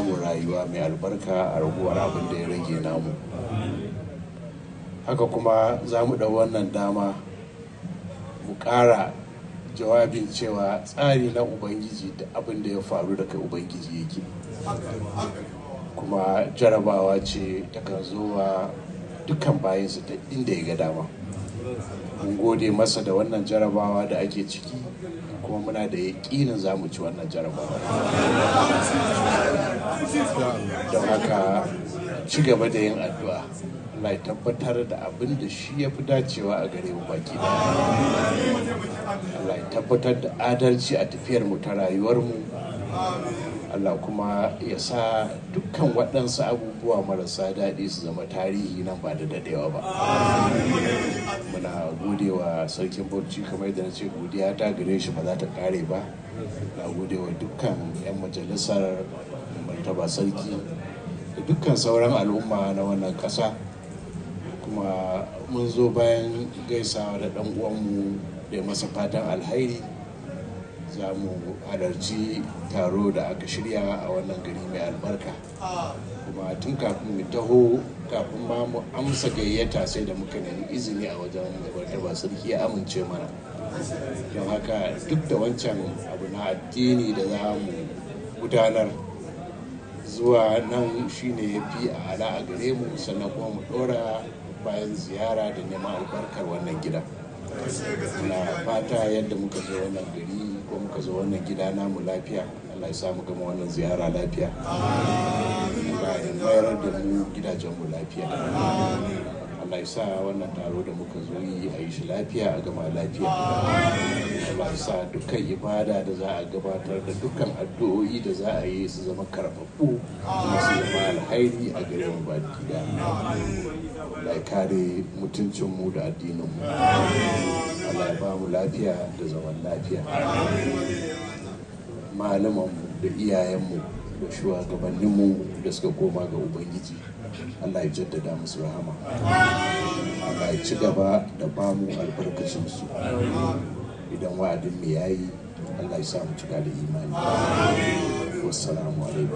mu rayuwa mai albarka a raguwar abin da ya rage namu. Haka kuma za mu ɗau wannan dama mu ƙara jawabin cewa tsari na Ubangiji da abin da ya faru daga Ubangiji yake, kuma jarabawa ce takan zo wa dukkan bayansu ta inda ya ga dama. Mun gode masa da wannan jarabawa da ake ciki, kuma muna da yaƙinin za mu ci wannan jarabawa. Don haka ci gaba da yin addu'a, Allah ya tabbatar da abin da shi ya fi dacewa a gare mu baki ɗaya. Allah ya tabbatar da adalci a tafiyar mu ta rayuwar mu. Allah kuma ya sa dukkan waɗansu abubuwa marasa daɗi su zama tarihi nan ba da daɗewa ba. Muna gode wa sarkin bauchi, kamar da na ce godiya ta gare shi ba za ta ƙare ba. Na gode wa dukkan 'yan majalisar Martaba sarki da dukkan sauran al'umma na wannan ƙasa. Kuma mun zo bayan gaisawa da ɗan uwanmu da masa fatan alhairi, za mu halarci taro da aka shirya a wannan gari mai albarka. Kuma tun kafin mu taho, kafin ma mu amsa gayyata, sai da muka nemi izini a wajen Martaba sarki ya amince mana. Don haka duk da wancan abu na addini da za mu gudanar, zuwa nan shine ya fi ala a gare mu, sannan kuma mu ɗora bayan ziyara da neman albarkar wannan gida. Muna fata yadda muka zo wannan gari ko muka zo wannan gida namu lafiya, Allah ya sa mu gama wannan ziyara lafiya. Allah ya mayar da mu gidajenmu lafiya. Allah ya sa wannan taro da muka zo yi a yi shi lafiya, a gama lafiya. Allah ya sa dukkan ibada da za a gabatar da dukkan addu'o'i da za a yi su zama karɓaɓɓu, kuma su zama alhairi a gare mu baki da. Allah ya kare mutuncinmu da addininmu. Allah ya ba mu lafiya da zaman lafiya. Malamanmu da iyayenmu da shugabanninmu da suka koma ga Ubangiji, Allah ya jaddada musu rahama. Allah ya ci gaba da ba mu albarkacinsu. Idan wa'adin mu yayi, Allah ya sa mu cika da imani. Wassalamu alaikum.